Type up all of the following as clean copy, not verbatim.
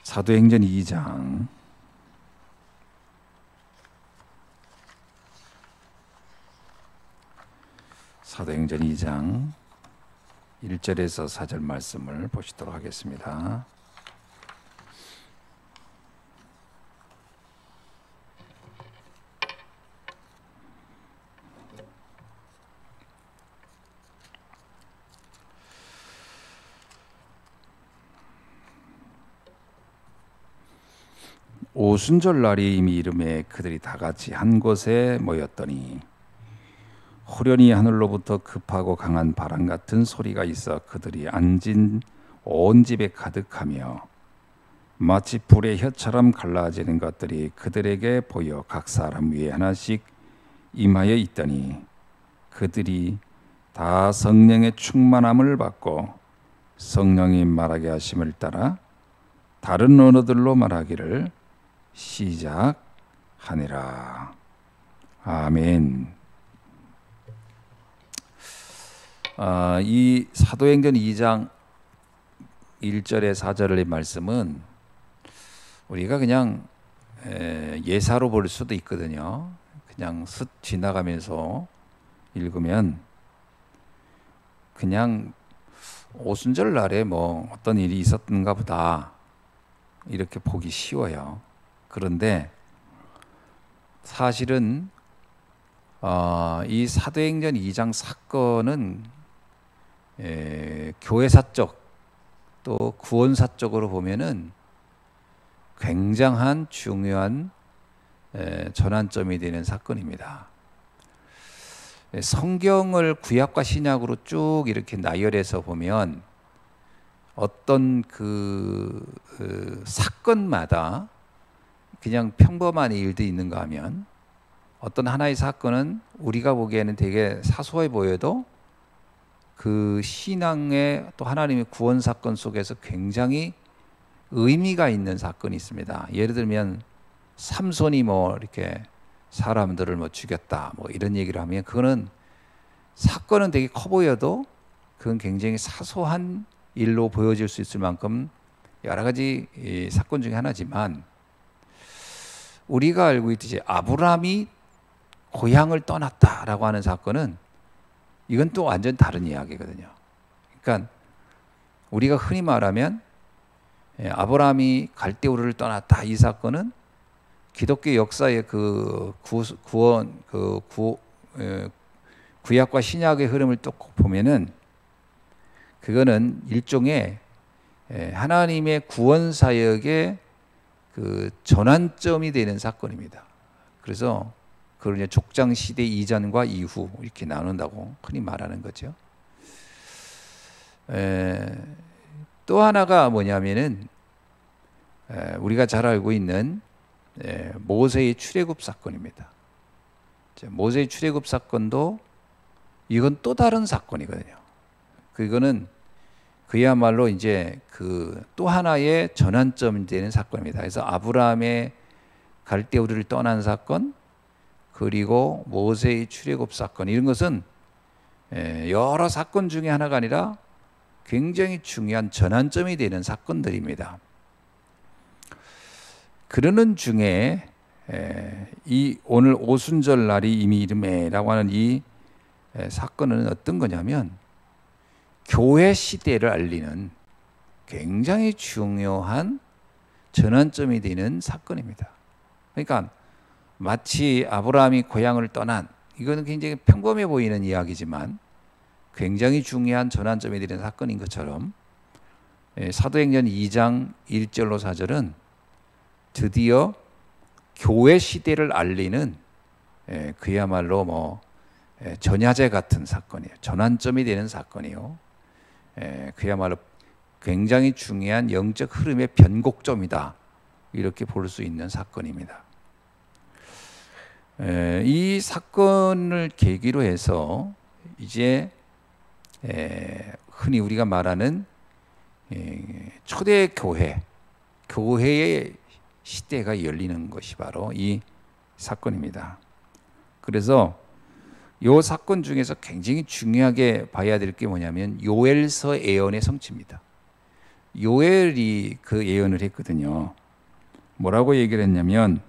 사도행전 2장 사도행전 2장 1절에서 4절 말씀을 보시도록 하겠습니다. 오순절 날이 이미 이름에 그들이 다 같이 한 곳에 모였더니 호련히 하늘로부터 급하고 강한 바람 같은 소리가 있어 그들이 앉은 온 집에 가득하며 마치 불의 혀처럼 갈라지는 것들이 그들에게 보여 각 사람 위에 하나씩 임하여 있더니 그들이 다 성령의 충만함을 받고 성령이 말하게 하심을 따라 다른 언어들로 말하기를 시작하니라. 아멘. 이 사도행전 2장 1절에 4절의 말씀은 우리가 그냥 예사로 볼 수도 있거든요. 그냥 슥 지나가면서 읽으면 그냥 오순절 날에 뭐 어떤 일이 있었던가 보다 이렇게 보기 쉬워요. 그런데 사실은 이 사도행전 2장 사건은 교회사적 또 구원사적으로 보면은 굉장한 중요한 전환점이 되는 사건입니다. 성경을 구약과 신약으로 쭉 이렇게 나열해서 보면 어떤 사건마다 그냥 평범한 일도 있는가 하면 어떤 하나의 사건은 우리가 보기에는 되게 사소해 보여도 그 신앙의 또 하나님의 구원 사건 속에서 굉장히 의미가 있는 사건이 있습니다. 예를 들면 삼손이 뭐 이렇게 사람들을 뭐 죽였다 뭐 이런 얘기를 하면 그거는 사건은 되게 커 보여도 그건 굉장히 사소한 일로 보여질 수 있을 만큼 여러 가지 사건 중에 하나지만 우리가 알고 있듯이 아브라함이 고향을 떠났다라고 하는 사건은 이건 또 완전 다른 이야기거든요. 그러니까 우리가 흔히 말하면 아브라함이 갈대우르를 떠났다 이 사건은 기독교 역사의 구약과 신약의 흐름을 또 보면은 그거는 일종의 하나님의 구원 사역의 그 전환점이 되는 사건입니다. 그래서 그걸 이제 족장 시대 이전과 이후 이렇게 나눈다고 흔히 말하는 거죠. 또 하나가 뭐냐면은 우리가 잘 알고 있는 모세의 출애굽 사건입니다. 모세의 출애굽 사건도 이건 또 다른 사건이거든요. 그거는 그야말로 이제 또 하나의 전환점이 되는 사건입니다. 그래서 아브라함의 갈대우르를 떠난 사건, 그리고 모세의 출애굽 사건 이런 것은 여러 사건 중에 하나가 아니라 굉장히 중요한 전환점이 되는 사건들입니다. 그러는 중에 이 오늘 오순절 날이 이미 이름에라고 하는 이 사건은 어떤 거냐면 교회 시대를 알리는 굉장히 중요한 전환점이 되는 사건입니다. 그러니까 마치 아브라함이 고향을 떠난 이거는 굉장히 평범해 보이는 이야기지만 굉장히 중요한 전환점이 되는 사건인 것처럼 사도행전 2장 1절로 4절은 드디어 교회 시대를 알리는 그야말로 뭐 전야제 같은 사건이에요. 전환점이 되는 사건이요. 그야말로 굉장히 중요한 영적 흐름의 변곡점이다. 이렇게 볼 수 있는 사건입니다. 이 사건을 계기로 해서 이제 흔히 우리가 말하는 초대 교회의 시대가 열리는 것이 바로 이 사건입니다. 그래서 이 사건 중에서 굉장히 중요하게 봐야 될 게 뭐냐면 요엘서 예언의 성취입니다. 요엘이 그 예언을 했거든요. 뭐라고 얘기를 했냐면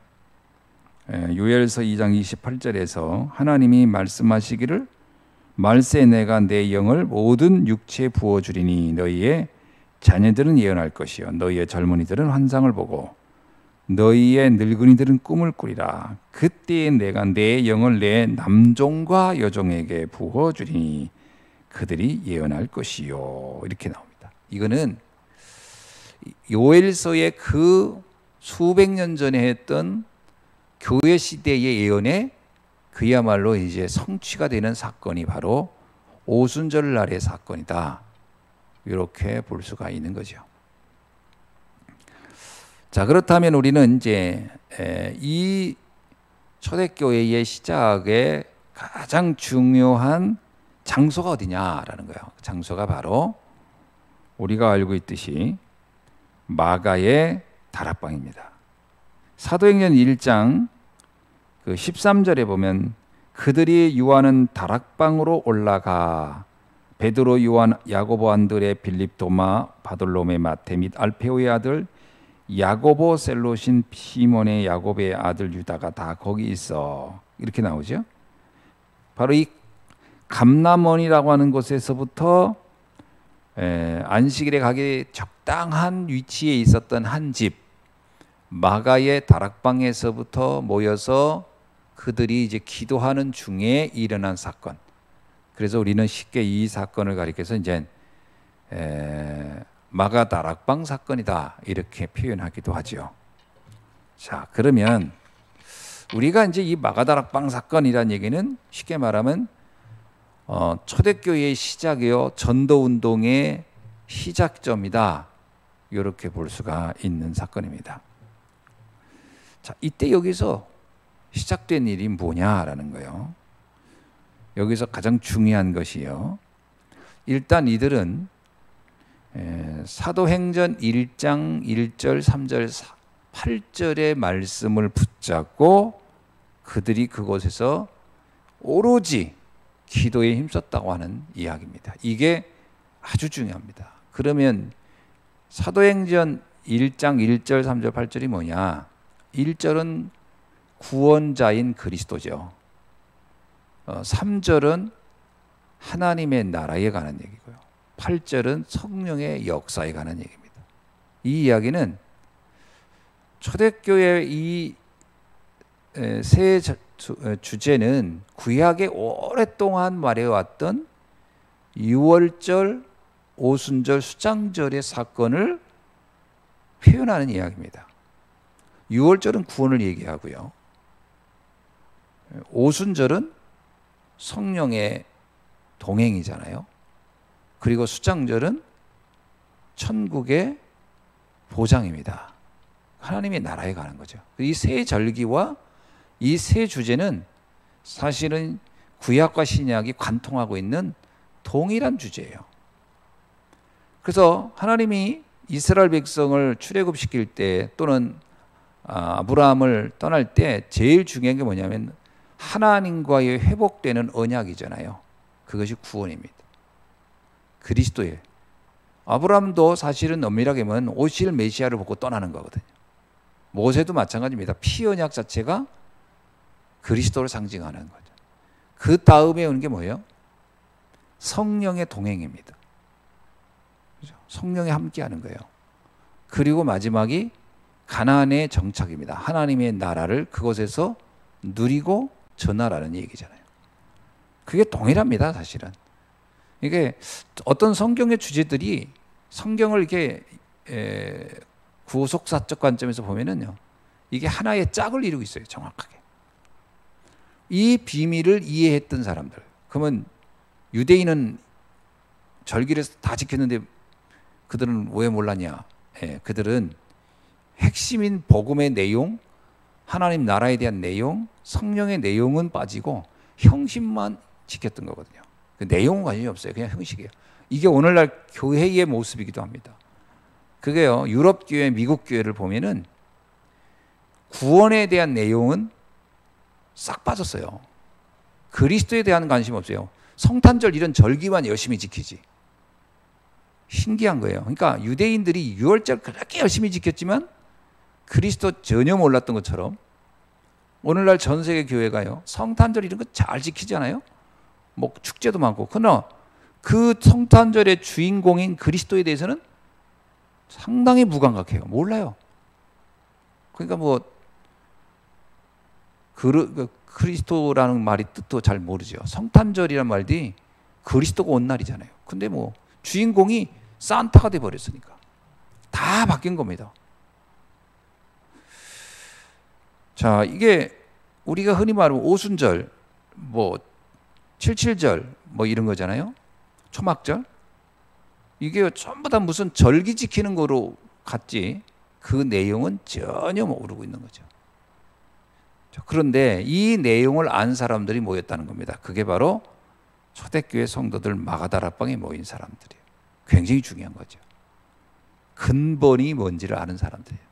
요엘서 2장 28절에서 하나님이 말씀하시기를 말세 내가 내 영을 모든 육체에 부어주리니 너희의 자녀들은 예언할 것이요 너희의 젊은이들은 환상을 보고 너희의 늙은이들은 꿈을 꾸리라. 그때에 내가 내 영을 내 남종과 여종에게 부어주리니 그들이 예언할 것이요. 이렇게 나옵니다. 이거는 요엘서의 그 수백 년 전에 했던 교회 시대의 예언에 그야말로 이제 성취가 되는 사건이 바로 오순절 날의 사건이다. 이렇게 볼 수가 있는 거죠. 자, 그렇다면 우리는 이제 이 초대교회의 시작의 가장 중요한 장소가 어디냐라는 거예요. 장소가 바로 우리가 알고 있듯이 마가의 다락방입니다. 사도행전 1장 그 13절에 보면 그들이 유하는 다락방으로 올라가 베드로, 요한, 야고보, 안드레, 빌립, 도마, 바돌로메, 마테 및 알페오의 아들 야고보, 셀롯인 시몬의 야곱의 아들 유다가 다 거기 있어. 이렇게 나오죠. 바로 이 감람원이라고 하는 곳에서부터 안식일에 가기 적당한 위치에 있었던 한 집 마가의 다락방에서부터 모여서 그들이 이제 기도하는 중에 일어난 사건. 그래서 우리는 쉽게 이 사건을 가리켜서 이제 마가 다락방 사건이다 이렇게 표현하기도 하죠. 자, 그러면 우리가 이제 이 마가 다락방 사건이라는 얘기는 쉽게 말하면 초대교회의 시작이요 전도 운동의 시작점이다. 이렇게 볼 수가 있는 사건입니다. 자, 이때 여기서 시작된 일이 뭐냐라는 거예요. 여기서 가장 중요한 것이요. 일단 이들은 사도행전 1장 1절, 3절, 8절의 말씀을 붙잡고 그들이 그곳에서 오로지 기도에 힘썼다고 하는 이야기입니다. 이게 아주 중요합니다. 그러면 사도행전 1장 1절, 3절, 8절이 뭐냐? 1절은 구원자인 그리스도죠. 3절은 하나님의 나라에 관한 얘기고요. 8절은 성령의 역사에 관한 얘기입니다. 이 이야기는 초대교회 이 세 주제는 구약에 오랫동안 말해왔던 유월절, 오순절, 수장절의 사건을 표현하는 이야기입니다. 유월절은 구원을 얘기하고요. 오순절은 성령의 동행이잖아요. 그리고 수장절은 천국의 보장입니다. 하나님의 나라에 관한 거죠. 이 세 절기와 이 세 주제는 사실은 구약과 신약이 관통하고 있는 동일한 주제예요. 그래서 하나님이 이스라엘 백성을 출애굽시킬 때 또는 아브라함을 떠날 때 제일 중요한 게 뭐냐면 하나님과의 회복되는 언약이잖아요. 그것이 구원입니다. 그리스도의 아브라함도 사실은 엄밀하게 보면 오실 메시아를 보고 떠나는 거거든요. 모세도 마찬가지입니다. 피 언약 자체가 그리스도를 상징하는 거죠. 그 다음에 오는 게 뭐예요? 성령의 동행입니다. 그렇죠? 성령이 함께하는 거예요. 그리고 마지막이 가나안의 정착입니다. 하나님의 나라를 그곳에서 누리고 전하라는 얘기잖아요. 그게 동일합니다, 사실은. 이게 어떤 성경의 주제들이 성경을 이렇게 구속사적 관점에서 보면은요, 이게 하나의 짝을 이루고 있어요, 정확하게. 이 비밀을 이해했던 사람들. 그러면 유대인은 절기를 다 지켰는데 그들은 왜 몰랐냐? 그들은 핵심인 복음의 내용, 하나님 나라에 대한 내용, 성령의 내용은 빠지고 형식만 지켰던 거거든요. 그 내용은 관심이 없어요. 그냥 형식이에요. 이게 오늘날 교회의 모습이기도 합니다. 그게요, 유럽 교회, 미국 교회를 보면은 구원에 대한 내용은 싹 빠졌어요. 그리스도에 대한 관심 없어요. 성탄절 이런 절기만 열심히 지키지. 신기한 거예요. 그러니까 유대인들이 유월절 그렇게 열심히 지켰지만 그리스도 전혀 몰랐던 것처럼 오늘날 전 세계 교회가요, 성탄절 이런 거 잘 지키잖아요. 뭐 축제도 많고. 그러나 그 성탄절의 주인공인 그리스도에 대해서는 상당히 무감각해요. 몰라요. 그러니까 뭐 그리스도라는 말이 뜻도 잘 모르죠. 성탄절이란 말이 그리스도가 온 날이잖아요. 근데 뭐 주인공이 산타가 돼 버렸으니까 다 바뀐 겁니다. 자, 이게 우리가 흔히 말하는 오순절, 뭐 칠칠절 뭐 이런 거잖아요. 초막절. 이게 전부 다 무슨 절기 지키는 거로 갔지 그 내용은 전혀 모르고 있는 거죠. 그런데 이 내용을 안 사람들이 모였다는 겁니다. 그게 바로 초대교회 성도들 마가다락방에 모인 사람들이에요. 굉장히 중요한 거죠. 근본이 뭔지를 아는 사람들이에요.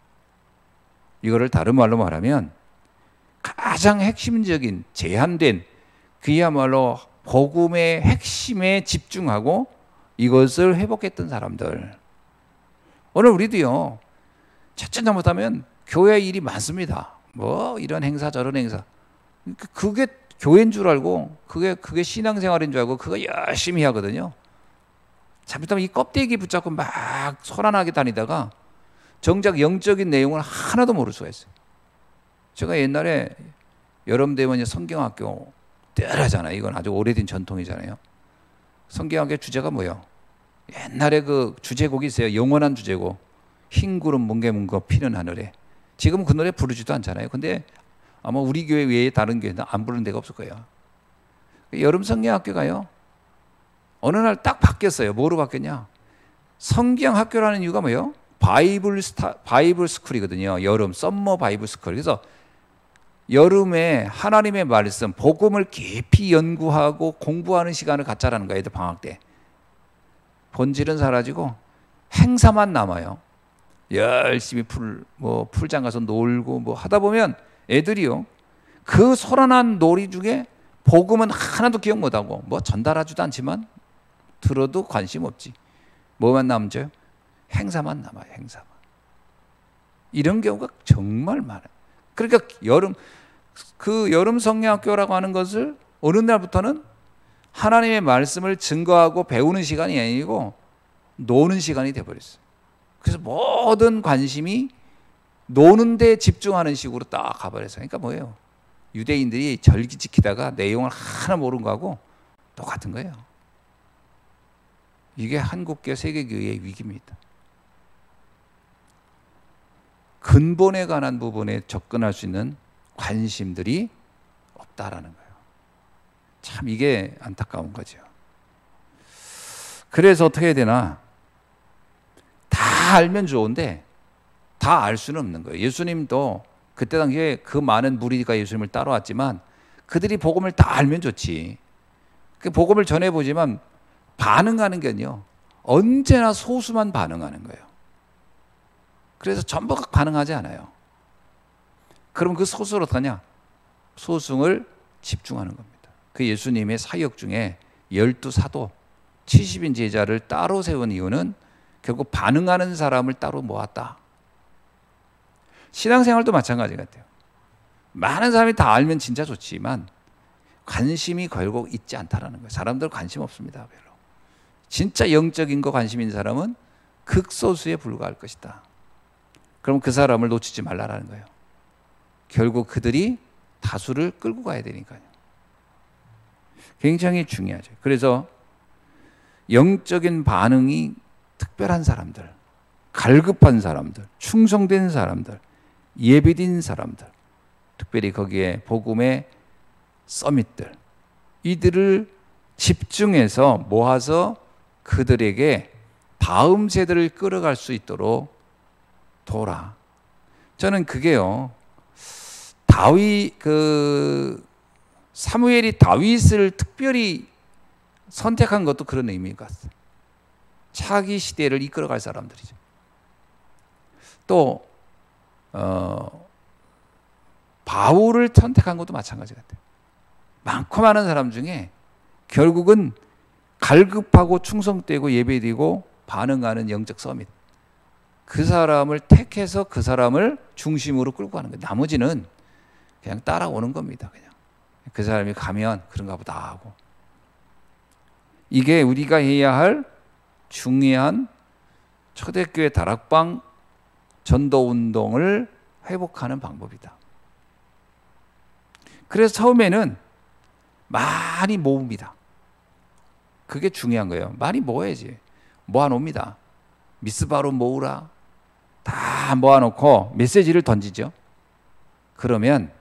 이거를 다른 말로 말하면 가장 핵심적인 제한된 그야말로 복음의 핵심에 집중하고 이것을 회복했던 사람들. 오늘 우리도요, 첫째 잘못하면 교회 일이 많습니다. 뭐 이런 행사 저런 행사. 그게 교회인 줄 알고 그게 신앙생활인 줄 알고 그거 열심히 하거든요. 잘못하면 이 껍데기 붙잡고 막 소란하게 다니다가 정작 영적인 내용을 하나도 모를 수가 있어요. 제가 옛날에 여름 되면 성경학교 늘 하잖아요. 이건 아주 오래된 전통이잖아요. 성경학교 주제가 뭐예요? 옛날에 그 주제곡이 있어요. 영원한 주제곡. 흰 구름 뭉게뭉게 피는 하늘에. 지금 그 노래 부르지도 않잖아요. 근데 아마 우리 교회 외에 다른 교회는 안 부르는 데가 없을 거예요. 여름 성경학교가요, 어느 날 딱 바뀌었어요. 뭐로 바뀌었냐? 성경학교라는 이유가 뭐예요? 바이블 스쿨이거든요. 여름 썸머 바이블 스쿨. 그래서 여름에 하나님의 말씀, 복음을 깊이 연구하고 공부하는 시간을 갖자라는 거예요. 애들 방학 때. 본질은 사라지고 행사만 남아요. 열심히 풀장 가서 놀고 뭐 하다 보면 애들이요, 그 소란한 놀이 중에 복음은 하나도 기억 못하고 뭐 전달하지도 않지만 들어도 관심 없지. 뭐만 남죠? 행사만 남아요. 행사만. 이런 경우가 정말 많아요. 그러니까 여름 성경학교라고 하는 것을 어느 날부터는 하나님의 말씀을 증거하고 배우는 시간이 아니고 노는 시간이 돼버렸어요. 그래서 모든 관심이 노는 데 집중하는 식으로 딱 가버렸어요. 그러니까 뭐예요? 유대인들이 절기 지키다가 내용을 하나 모르는 거하고 똑같은 거예요. 이게 한국교 세계교회의 위기입니다. 근본에 관한 부분에 접근할 수 있는 관심들이 없다라는 거예요. 참 이게 안타까운 거죠. 그래서 어떻게 해야 되나? 다 알면 좋은데 다 알 수는 없는 거예요. 예수님도 그때 당시에 그 많은 무리가 예수님을 따라왔지만 그들이 복음을 다 알면 좋지. 그 복음을 전해보지만 반응하는 게요, 언제나 소수만 반응하는 거예요. 그래서 전부 반응하지 않아요. 그럼 그 소수를 어떡하냐? 소승을 집중하는 겁니다. 그 예수님의 사역 중에 12사도 70인 제자를 따로 세운 이유는 결국 반응하는 사람을 따로 모았다. 신앙생활도 마찬가지 같아요. 많은 사람이 다 알면 진짜 좋지만 관심이 결국 있지 않다라는 거예요. 사람들 관심 없습니다. 별로. 진짜 영적인 거 관심 있는 사람은 극소수에 불과할 것이다. 그럼 그 사람을 놓치지 말라라는 거예요. 결국 그들이 다수를 끌고 가야 되니까요. 굉장히 중요하죠. 그래서 영적인 반응이 특별한 사람들, 갈급한 사람들, 충성된 사람들, 예비된 사람들, 특별히 거기에 복음의 서밋들, 이들을 집중해서 모아서 그들에게 다음 세대를 끌어갈 수 있도록 도라. 저는 그게요, 사무엘이 다윗을 특별히 선택한 것도 그런 의미 같아요. 차기 시대를 이끌어갈 사람들이죠. 또 바울을 선택한 것도 마찬가지 같아요. 많고 많은 사람 중에 결국은 갈급하고 충성되고 예배되고 반응하는 영적 서밋. 그 사람을 택해서 그 사람을 중심으로 끌고 가는 거예요. 나머지는 그냥 따라오는 겁니다. 그냥 그 사람이 가면 그런가 보다 하고. 이게 우리가 해야 할 중요한 초대교회 다락방 전도 운동을 회복하는 방법이다. 그래서 처음에는 많이 모읍니다. 그게 중요한 거예요. 많이 모아야지. 모아놓습니다. 미스바로 모으라. 다 모아놓고 메시지를 던지죠. 그러면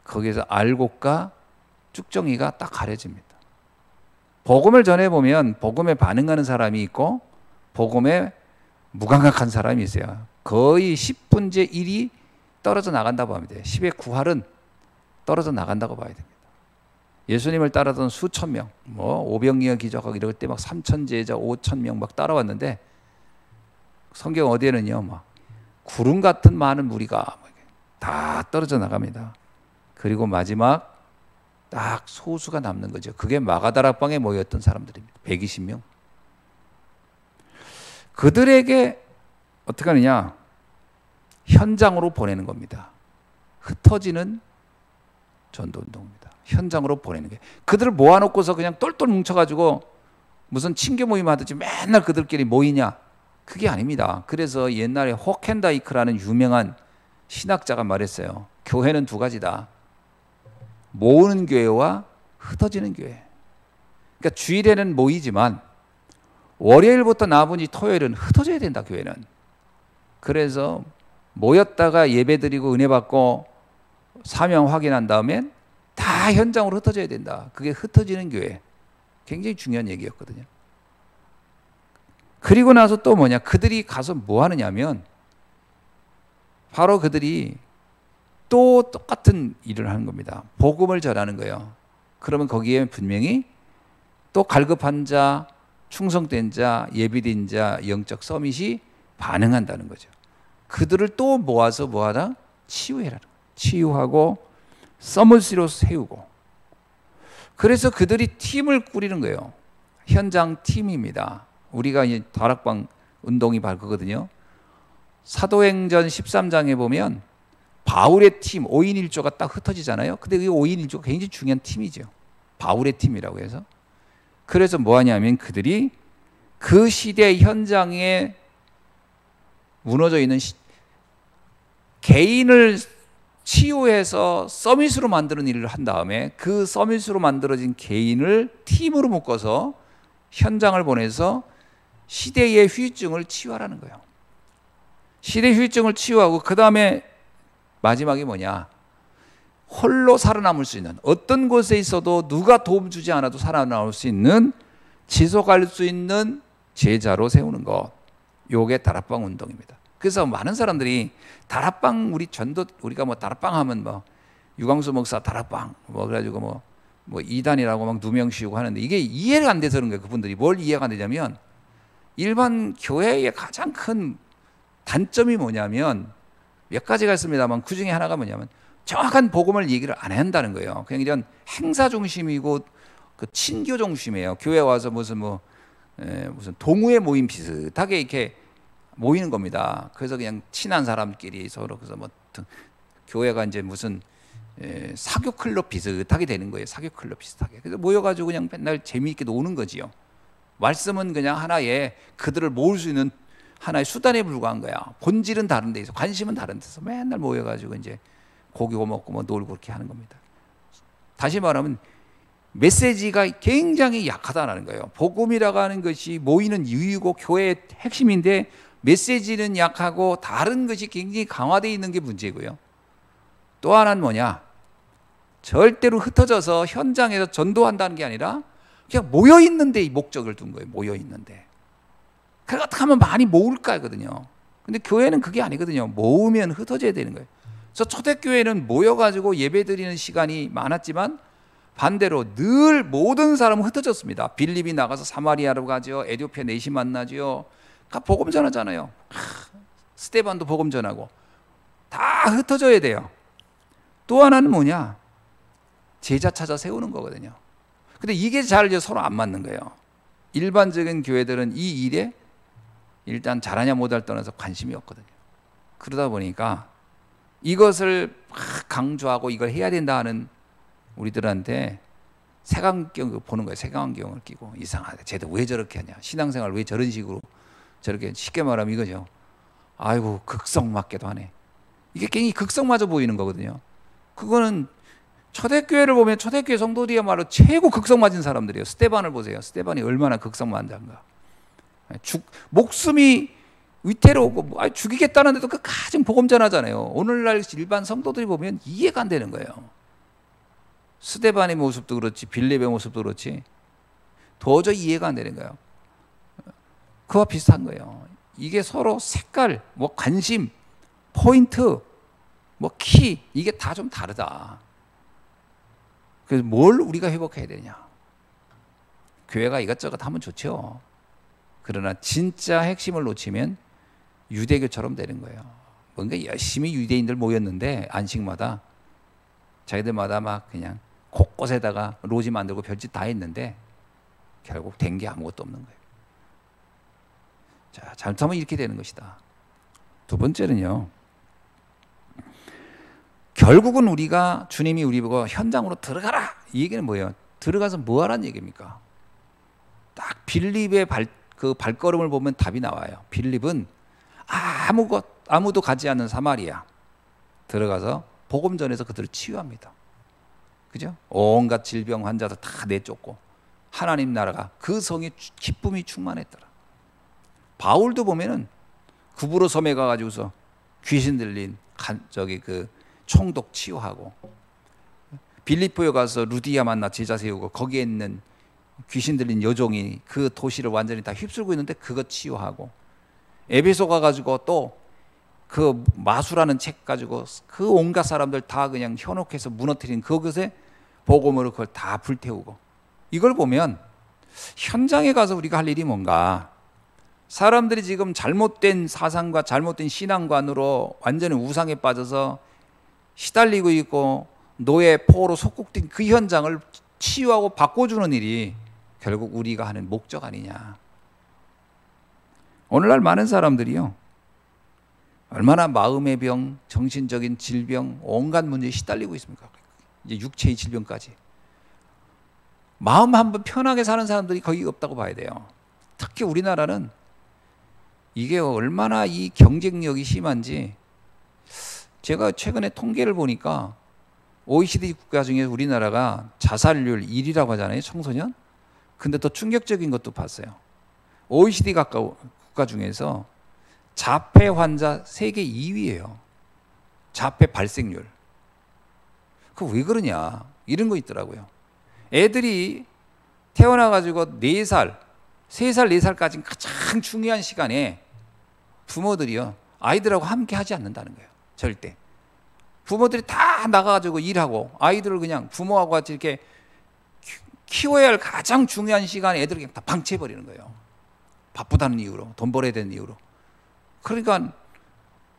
거기에서 알곡과 쭉정이가 딱 가려집니다. 복음을 전해보면 복음에 반응하는 사람이 있고 복음에 무감각한 사람이 있어요. 거의 10분의 1이 떨어져 나간다고 합니다. 10의 9할은 떨어져 나간다고 봐야 됩니다. 예수님을 따르던 수천 명, 뭐 오병이어 기적하고 이럴 때 막 3천 제자 5천 명 막 따라왔는데 성경 어디에는요, 막 구름 같은 많은 무리가 다 떨어져 나갑니다. 그리고 마지막 딱 소수가 남는 거죠. 그게 마가다락방에 모였던 사람들입니다. 120명. 그들에게 어떻게 하느냐? 현장으로 보내는 겁니다. 흩어지는 전도운동입니다. 현장으로 보내는 게. 그들을 모아놓고서 그냥 똘똘 뭉쳐가지고 무슨 친교 모임 하듯이 맨날 그들끼리 모이냐? 그게 아닙니다. 그래서 옛날에 호켄다이크라는 유명한 신학자가 말했어요. 교회는 두 가지다. 모으는 교회와 흩어지는 교회. 그러니까 주일에는 모이지만 월요일부터 나머지 토요일은 흩어져야 된다, 교회는. 그래서 모였다가 예배드리고 은혜 받고 사명 확인한 다음엔 다 현장으로 흩어져야 된다. 그게 흩어지는 교회. 굉장히 중요한 얘기였거든요. 그리고 나서 또 뭐냐? 그들이 가서 뭐 하느냐면 바로 그들이 또 똑같은 일을 하는 겁니다. 복음을 전하는 거예요. 그러면 거기에 분명히 또 갈급한 자, 충성된 자, 예비된 자, 영적 서밋이 반응한다는 거죠. 그들을 또 모아서 뭐하다? 치유해라는 거예요. 치유하고 서밋으로 세우고. 그래서 그들이 팀을 꾸리는 거예요. 현장 팀입니다. 우리가 이 다락방 운동이 바로 그거든요. 사도행전 13장에 보면 바울의 팀 5인 1조가 딱 흩어지잖아요. 근데 그 5인 1조가 굉장히 중요한 팀이죠. 바울의 팀이라고 해서. 그래서 뭐 하냐면 그들이 그 시대 현장에 무너져 있는 개인을 치유해서 서밋으로 만드는 일을 한 다음에 그 서밋으로 만들어진 개인을 팀으로 묶어서 현장을 보내서 시대의 후유증을 치유하라는 거예요. 시대의 후유증을 치유하고 그 다음에 마지막이 뭐냐? 홀로 살아남을 수 있는, 어떤 곳에 있어도 누가 도움 주지 않아도 살아남을 수 있는, 지속할 수 있는 제자로 세우는 것. 요게 다락방 운동입니다. 그래서 많은 사람들이 다락방, 우리가 뭐 다락방 하면 뭐 유광수 목사 다락방 뭐 그래가지고 뭐 이단이라고 막 누명 씌우고 하는데 이게 이해가 안 돼서 그런 거예요. 그분들이 뭘 이해가 안 되냐면 일반 교회의 가장 큰 단점이 뭐냐면 몇 가지가 있습니다만 그 중에 하나가 뭐냐면 정확한 복음을 얘기를 안 한다는 거예요. 그냥 이런 행사 중심이고 그 친교 중심이에요. 교회 와서 무슨 동호회 모임 비슷하게 이렇게 모이는 겁니다. 그래서 그냥 친한 사람끼리 서로 그래서 뭐 교회가 이제 무슨 사교 클럽 비슷하게 되는 거예요. 사교 클럽 비슷하게. 그래서 모여가지고 그냥 맨날 재미있게 노는 거지요. 말씀은 그냥 하나의 그들을 모을 수 있는 하나의 수단에 불과한 거야. 본질은 다른 데서, 관심은 다른 데서 맨날 모여가지고 이제 고기 먹고 뭐 놀고 그렇게 하는 겁니다. 다시 말하면 메시지가 굉장히 약하다는 거예요. 복음이라고 하는 것이 모이는 이유고 교회의 핵심인데 메시지는 약하고 다른 것이 굉장히 강화되어 있는 게 문제고요. 또 하나는 뭐냐? 절대로 흩어져서 현장에서 전도한다는 게 아니라 그냥 모여있는데 이 목적을 둔 거예요. 모여있는데. 그러니까 어떻게 하면 많이 모을까 하거든요. 근데 교회는 그게 아니거든요. 모으면 흩어져야 되는 거예요. 그래서 초대교회는 모여가지고 예배드리는 시간이 많았지만 반대로 늘 모든 사람은 흩어졌습니다. 빌립이 나가서 사마리아로 가죠. 에티오피아 내시 만나죠. 다 복음 전하잖아요. 스데반도 복음 전하고 다 흩어져야 돼요. 또 하나는 뭐냐? 제자 찾아 세우는 거거든요. 근데 이게 잘 서로 안 맞는 거예요. 일반적인 교회들은 이 일에 일단 잘하냐 못할 떠나서 관심이 없거든요. 그러다 보니까 이것을 막 강조하고 이걸 해야 된다 하는 우리들한테 색안경을 보는 거예요. 색안경을 끼고 이상하다. 쟤들 왜 저렇게 하냐. 신앙생활 왜 저런 식으로 저렇게 쉽게 말하면 이거죠. 아이고 극성맞게도 하네. 이게 괜히 극성맞아 보이는 거거든요. 그거는 초대교회를 보면 초대교회 성도들이야말로 최고 극성맞은 사람들이에요. 스데반을 보세요. 스데반이 얼마나 극성맞은가. 목숨이 위태로우고 죽이겠다는데도 끝까지 복음 전하잖아요. 오늘날 일반 성도들이 보면 이해가 안 되는 거예요. 스데반의 모습도 그렇지 빌립의 모습도 그렇지 도저히 이해가 안 되는 거예요. 그와 비슷한 거예요. 이게 서로 색깔, 뭐 관심, 포인트, 뭐 키 이게 다 좀 다르다. 그래서 뭘 우리가 회복해야 되냐. 교회가 이것저것 하면 좋죠. 그러나 진짜 핵심을 놓치면 유대교처럼 되는 거예요. 뭔가 열심히 유대인들 모였는데 안식마다 자기들마다 막 그냥 곳곳에다가 로지 만들고 별짓 다 했는데 결국 된 게 아무것도 없는 거예요. 자, 잘못하면 이렇게 되는 것이다. 두 번째는요. 결국은 우리가 주님이 우리 보고 현장으로 들어가라. 이 얘기는 뭐예요? 들어가서 뭐 하라는 얘기입니까? 딱 빌립의 그 발걸음을 보면 답이 나와요. 빌립은 아무도 가지 않는 사마리아 들어가서 복음 전해서 그들을 치유합니다. 그죠? 온갖 질병 환자도 다 내쫓고 하나님 나라가 그 성에 기쁨이 충만했더라. 바울도 보면은 구브로 섬에 가가지고서 귀신 들린 그 총독 치유하고 빌립보에 가서 루디아 만나 제자 세우고 거기에 있는 귀신 들린 여종이 그 도시를 완전히 다 휩쓸고 있는데 그거 치유하고 에베소 가가지고 또 그 마수라는 책 가지고 그 온갖 사람들 다 그냥 현혹해서 무너뜨린 그것에 복음으로 그걸 다 불태우고 이걸 보면 현장에 가서 우리가 할 일이 뭔가 사람들이 지금 잘못된 사상과 잘못된 신앙관으로 완전히 우상에 빠져서 시달리고 있고 노예 포로 속국된 그 현장을 치유하고 바꿔주는 일이 결국 우리가 하는 목적 아니냐. 오늘날 많은 사람들이요 얼마나 마음의 병, 정신적인 질병, 온갖 문제에 시달리고 있습니까? 이제 육체의 질병까지. 마음 한번 편하게 사는 사람들이 거의 없다고 봐야 돼요. 특히 우리나라는 이게 얼마나 이 경쟁력이 심한지 제가 최근에 통계를 보니까 OECD 국가 중에 우리나라가 자살률 1위라고 하잖아요. 청소년. 근데 더 충격적인 것도 봤어요. OECD 국가 중에서 자폐 환자 세계 2위예요. 자폐 발생률. 그 왜 그러냐 이런 거 있더라고요. 애들이 태어나가지고 4살, 3살, 4살까지 가장 중요한 시간에 부모들이요 아이들하고 함께 하지 않는다는 거예요. 절대. 부모들이 다 나가가지고 일하고 아이들을 그냥 부모하고 같이 이렇게 키워야 할 가장 중요한 시간에 애들을 그냥 다 방치해버리는 거예요. 바쁘다는 이유로, 돈 벌어야 되는 이유로. 그러니까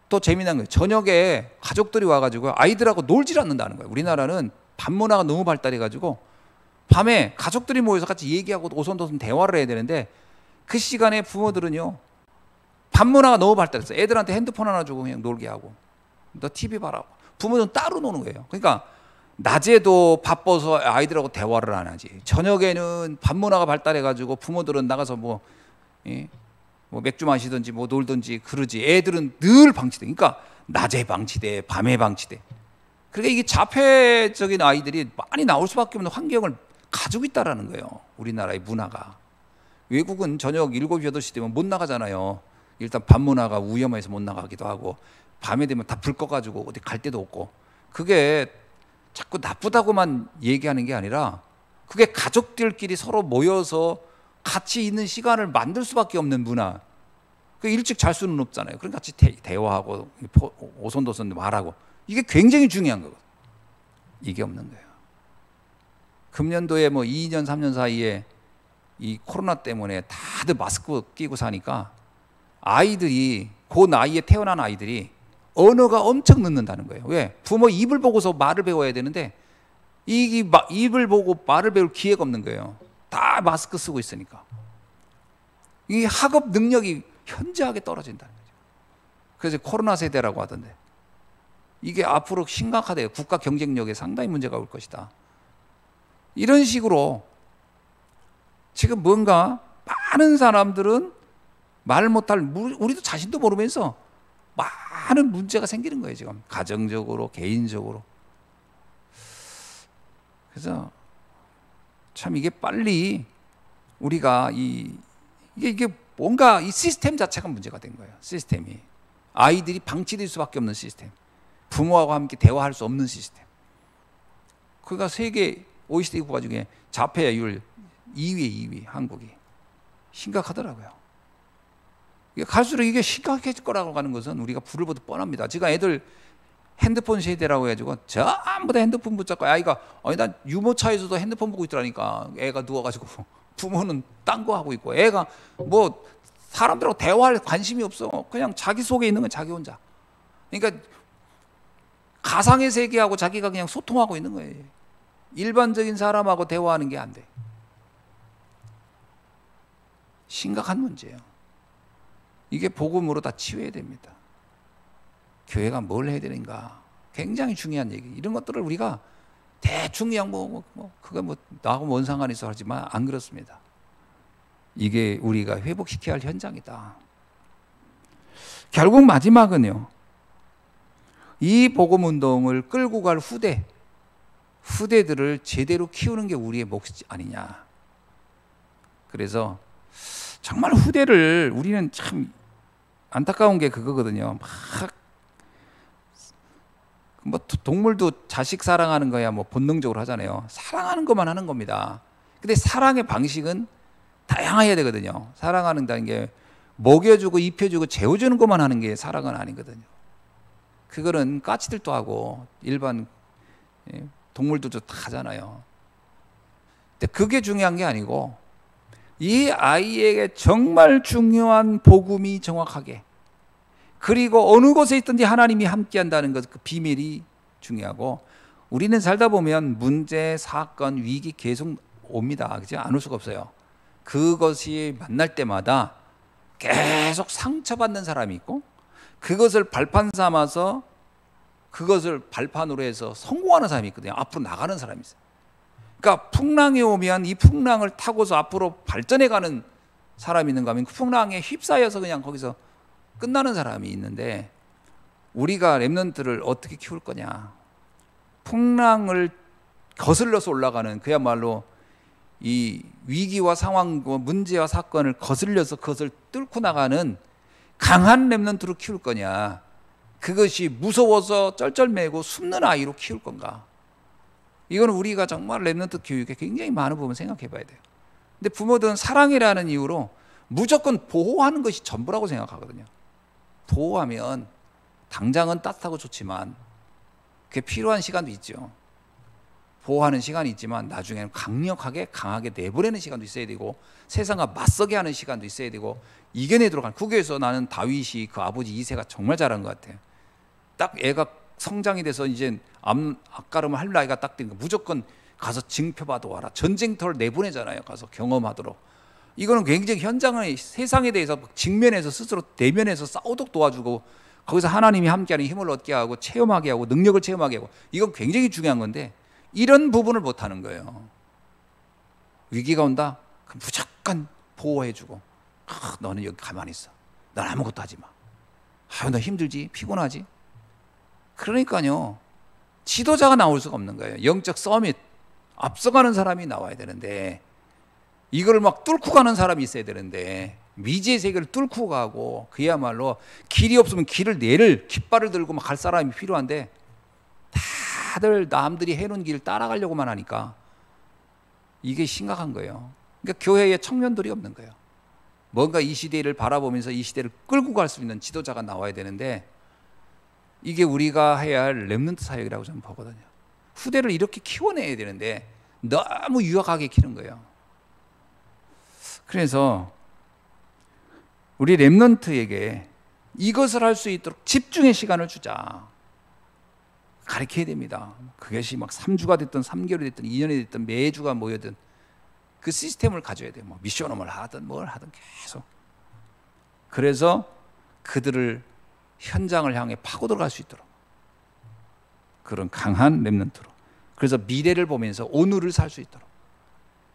또 재미난 거예요. 저녁에 가족들이 와가지고 아이들하고 놀질 않는다는 거예요. 우리나라는 밥 문화가 너무 발달해가지고 밤에 가족들이 모여서 같이 얘기하고 오손도손 대화를 해야 되는데 그 시간에 부모들은요 밥 문화가 너무 발달했어요. 애들한테 핸드폰 하나 주고 그냥 놀게 하고 너 TV 봐라. 부모는 따로 노는 거예요. 그러니까 낮에도 바빠서 아이들하고 대화를 안 하지. 저녁에는 밥 문화가 발달해가지고 부모들은 나가서 뭐 맥주 마시든지 뭐 놀든지 그러지. 애들은 늘 방치돼. 그러니까 낮에 방치돼, 밤에 방치돼. 그러니까 이게 자폐적인 아이들이 많이 나올 수밖에 없는 환경을 가지고 있다라는 거예요. 우리나라의 문화가. 외국은 저녁 7시, 8시 되면 못 나가잖아요. 일단 밤 문화가 위험해서 못 나가기도 하고 밤에 되면 다 불 꺼가지고 어디 갈 데도 없고 그게 자꾸 나쁘다고만 얘기하는 게 아니라 그게 가족들끼리 서로 모여서 같이 있는 시간을 만들 수밖에 없는 문화. 그 일찍 잘 수는 없잖아요. 그럼 같이 대화하고 오손도손 말하고 이게 굉장히 중요한 거거든요. 이게 없는 거예요. 금년도에 뭐 2년 3년 사이에 이 코로나 때문에 다들 마스크 끼고 사니까 아이들이 그 나이에 태어난 아이들이 언어가 엄청 늦는다는 거예요. 왜? 부모 입을 보고서 말을 배워야 되는데 입을 보고 말을 배울 기회가 없는 거예요. 다 마스크 쓰고 있으니까. 이 학업 능력이 현저하게 떨어진다는 거죠. 그래서 코로나 세대라고 하던데 이게 앞으로 심각하대요. 국가 경쟁력에 상당히 문제가 올 것이다. 이런 식으로 지금 뭔가 많은 사람들은 말 못할, 우리도 자신도 모르면서 많은 문제가 생기는 거예요. 지금 가정적으로, 개인적으로. 그래서 참 이게 빨리 우리가 이게 뭔가 이 시스템 자체가 문제가 된 거예요. 시스템이. 아이들이 방치될 수밖에 없는 시스템. 부모하고 함께 대화할 수 없는 시스템. 그러니까 세계 OECD 국가 중에 자폐율 2위 한국이. 심각하더라고요. 갈수록 이게 심각해질 거라고 하는 것은 우리가 불을 보듯 뻔합니다. 지금 애들 핸드폰 세대라고 해가지고 전부 다 핸드폰 붙잡고 아이가 난 유모차에서도 핸드폰 보고 있더라니까. 애가 누워가지고 부모는 딴 거 하고 있고 애가 뭐 사람들하고 대화할 관심이 없어. 그냥 자기 속에 있는 건 자기 혼자. 그러니까 가상의 세계하고 자기가 그냥 소통하고 있는 거예요. 일반적인 사람하고 대화하는 게 안 돼. 심각한 문제예요. 이게 복음으로 다 치유해야 됩니다. 교회가 뭘 해야 되는가? 굉장히 중요한 얘기. 이런 것들을 우리가 대충 그냥 그거 나하고 뭔 상관이 있어 하지만 안 그렇습니다. 이게 우리가 회복시켜야 할 현장이다. 결국 마지막은요. 이 복음 운동을 끌고 갈 후대들을 제대로 키우는 게 우리의 몫이 아니냐. 그래서 정말 후대를 우리는 참 안타까운 게 그거거든요. 뭐 동물도 자식 사랑하는 거야 뭐 본능적으로 하잖아요. 사랑하는 것만 하는 겁니다. 근데 사랑의 방식은 다양해야 되거든요. 사랑하는다는 게 먹여주고 입혀주고 재워주는 것만 하는 게 사랑은 아니거든요. 그거는 까치들도 하고 일반 동물들도 다 하잖아요. 근데 그게 중요한 게 아니고 이 아이에게 정말 중요한 복음이 정확하게 그리고 어느 곳에 있든지 하나님이 함께한다는 것, 그 비밀이 중요하고 우리는 살다 보면 문제, 사건, 위기 계속 옵니다. 그죠? 안 올 수가 없어요. 그것이 만날 때마다 계속 상처받는 사람이 있고 그것을 발판 삼아서 그것을 발판으로 해서 성공하는 사람이 있거든요. 앞으로 나가는 사람이 있어요. 그러니까 풍랑이 오면 이 풍랑을 타고서 앞으로 발전해가는 사람이 있는가 하면 그 풍랑에 휩싸여서 그냥 거기서 끝나는 사람이 있는데 우리가 렘넌트를 어떻게 키울 거냐. 풍랑을 거슬러서 올라가는 그야말로 이 위기와 상황, 문제와 사건을 거슬려서 그것을 뚫고 나가는 강한 렘넌트로 키울 거냐. 그것이 무서워서 쩔쩔매고 숨는 아이로 키울 건가. 이건 우리가 정말 렘넌트 교육에 굉장히 많은 부분 생각해 봐야 돼요. 근데 부모들은 사랑이라는 이유로 무조건 보호하는 것이 전부라고 생각하거든요. 보호하면 당장은 따뜻하고 좋지만 그게 필요한 시간도 있죠. 보호하는 시간이 있지만 나중에는 강력하게 강하게 내보내는 시간도 있어야 되고 세상과 맞서게 하는 시간도 있어야 되고 이겨내도록 하는. 국교에서 나는 다윗이 그 아버지 이새가 정말 잘한 것 같아요. 딱 애가 성장이 돼서 이제 앞가름을 할 나이가 딱 되니까 무조건 가서 징표받아 와라. 전쟁터를 내보내잖아요. 가서 경험하도록. 이거는 굉장히 현장의 세상에 대해서 직면해서 스스로 대면해서 싸우도록 도와주고 거기서 하나님이 함께하는 힘을 얻게 하고 체험하게 하고 능력을 체험하게 하고 이건 굉장히 중요한 건데 이런 부분을 못하는 거예요. 위기가 온다? 그럼 무조건 보호해주고 너는 여기 가만히 있어. 넌 아무것도 하지 마. 너 힘들지? 피곤하지? 그러니까요. 지도자가 나올 수가 없는 거예요. 영적 서밋 앞서가는 사람이 나와야 되는데 이걸 막 뚫고 가는 사람이 있어야 되는데 미지의 세계를 뚫고 가고 그야말로 길이 없으면 길을 내를 깃발을 들고 막 갈 사람이 필요한데 다들 남들이 해놓은 길을 따라가려고만 하니까 이게 심각한 거예요. 그러니까 교회에 청년들이 없는 거예요. 뭔가 이 시대를 바라보면서 이 시대를 끌고 갈 수 있는 지도자가 나와야 되는데 이게 우리가 해야 할 렘넌트 사역이라고 저는 보거든요. 후대를 이렇게 키워내야 되는데 너무 유약하게 키는 거예요. 그래서 우리 렘넌트에게 이것을 할 수 있도록 집중의 시간을 주자. 가르쳐야 됩니다. 그것이 막 3주가 됐든 3개월이 됐든 2년이 됐든 매주가 모여든 그 시스템을 가져야 돼요. 뭐 미션홈을 하든 뭘 하든 계속. 그래서 그들을 현장을 향해 파고 들어갈 수 있도록 그런 강한 렘넌트로. 그래서 미래를 보면서 오늘을 살 수 있도록.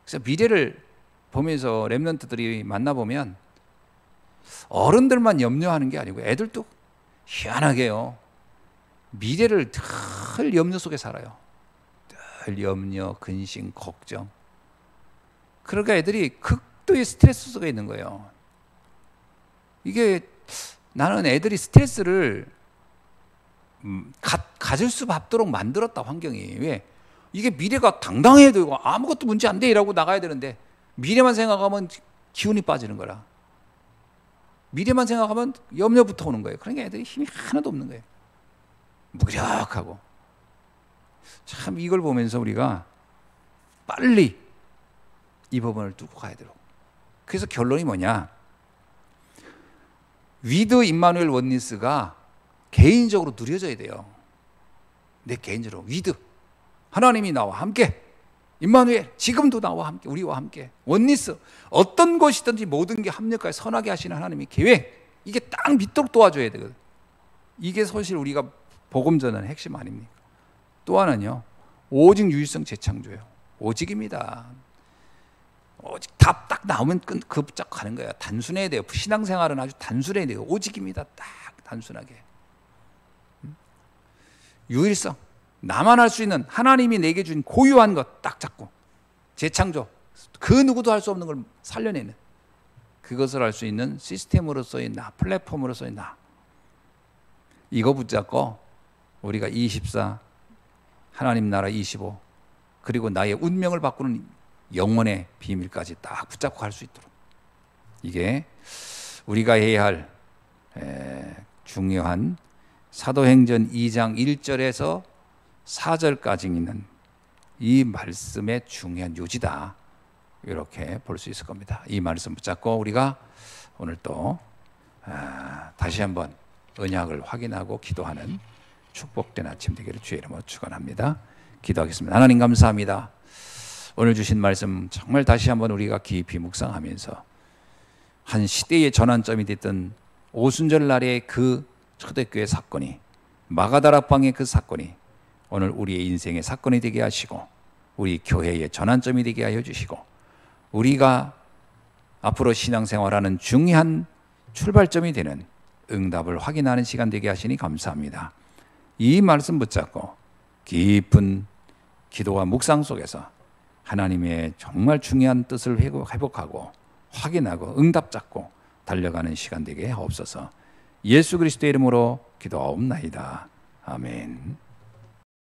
그래서 미래를 보면서 렘넌트들이 만나보면 어른들만 염려하는 게 아니고 애들도 희한하게요, 미래를 늘 염려 속에 살아요. 늘 염려, 근심, 걱정. 그러니까 애들이 극도의 스트레스 속에 있는 거예요. 이게 나는 애들이 스트레스를 가질 수 없도록 만들었다, 환경이. 왜? 이게 미래가 당당해야 되고 아무것도 문제 안 돼 이라고 나가야 되는데 미래만 생각하면 기운이 빠지는 거라. 미래만 생각하면 염려부터 오는 거예요. 그러니까 애들이 힘이 하나도 없는 거예요. 무기력하고. 참 이걸 보면서 우리가 빨리 이 법원을 뚫고 가야 되고. 그래서 결론이 뭐냐? 위드 임마누엘 원니스가 개인적으로 누려져야 돼요. 내 개인적으로 위드, 하나님이 나와 함께, 임마누엘 지금도 나와 함께, 우리와 함께, 원니스, 어떤 것이든지 모든 게 합력하여 선하게 하시는 하나님의 계획, 이게 딱 믿도록 도와줘야 되거든. 이게 사실 우리가 복음 전하는 핵심 아닙니까? 또 하나는요, 오직 유일성 재창조예요. 오직입니다. 오직 답 딱 나오면 급작 가는 거예요. 단순해야 돼요. 신앙생활은 아주 단순해야 돼요. 오직입니다. 딱 단순하게. 유일성, 나만 할 수 있는, 하나님이 내게 준 고유한 것 딱 잡고, 재창조, 그 누구도 할 수 없는 걸 살려내는, 그것을 할 수 있는 시스템으로서의 나, 플랫폼으로서의 나, 이거 붙잡고 우리가 24, 하나님 나라 25, 그리고 나의 운명을 바꾸는 영혼의 비밀까지 딱 붙잡고 갈 수 있도록, 이게 우리가 해야 할 중요한 사도행전 2장 1절에서 4절까지 있는 이 말씀의 중요한 요지다, 이렇게 볼 수 있을 겁니다. 이 말씀 붙잡고 우리가 오늘 또 다시 한번 언약을 확인하고 기도하는 축복된 아침 되기를 주의 이름으로 축원합니다. 기도하겠습니다. 하나님 감사합니다. 오늘 주신 말씀 정말 다시 한번 우리가 깊이 묵상하면서 한 시대의 전환점이 됐던 오순절 날의 그 초대교회 사건이, 마가다락방의 그 사건이 오늘 우리의 인생의 사건이 되게 하시고 우리 교회의 전환점이 되게 하여 주시고 우리가 앞으로 신앙생활하는 중요한 출발점이 되는 응답을 확인하는 시간 되게 하시니 감사합니다. 이 말씀 붙잡고 깊은 기도와 묵상 속에서 하나님의 정말 중요한 뜻을 회복하고 확인하고 응답 잡고 달려가는 시간 되게 하옵소서. 예수 그리스도의 이름으로 기도하옵나이다. 아멘.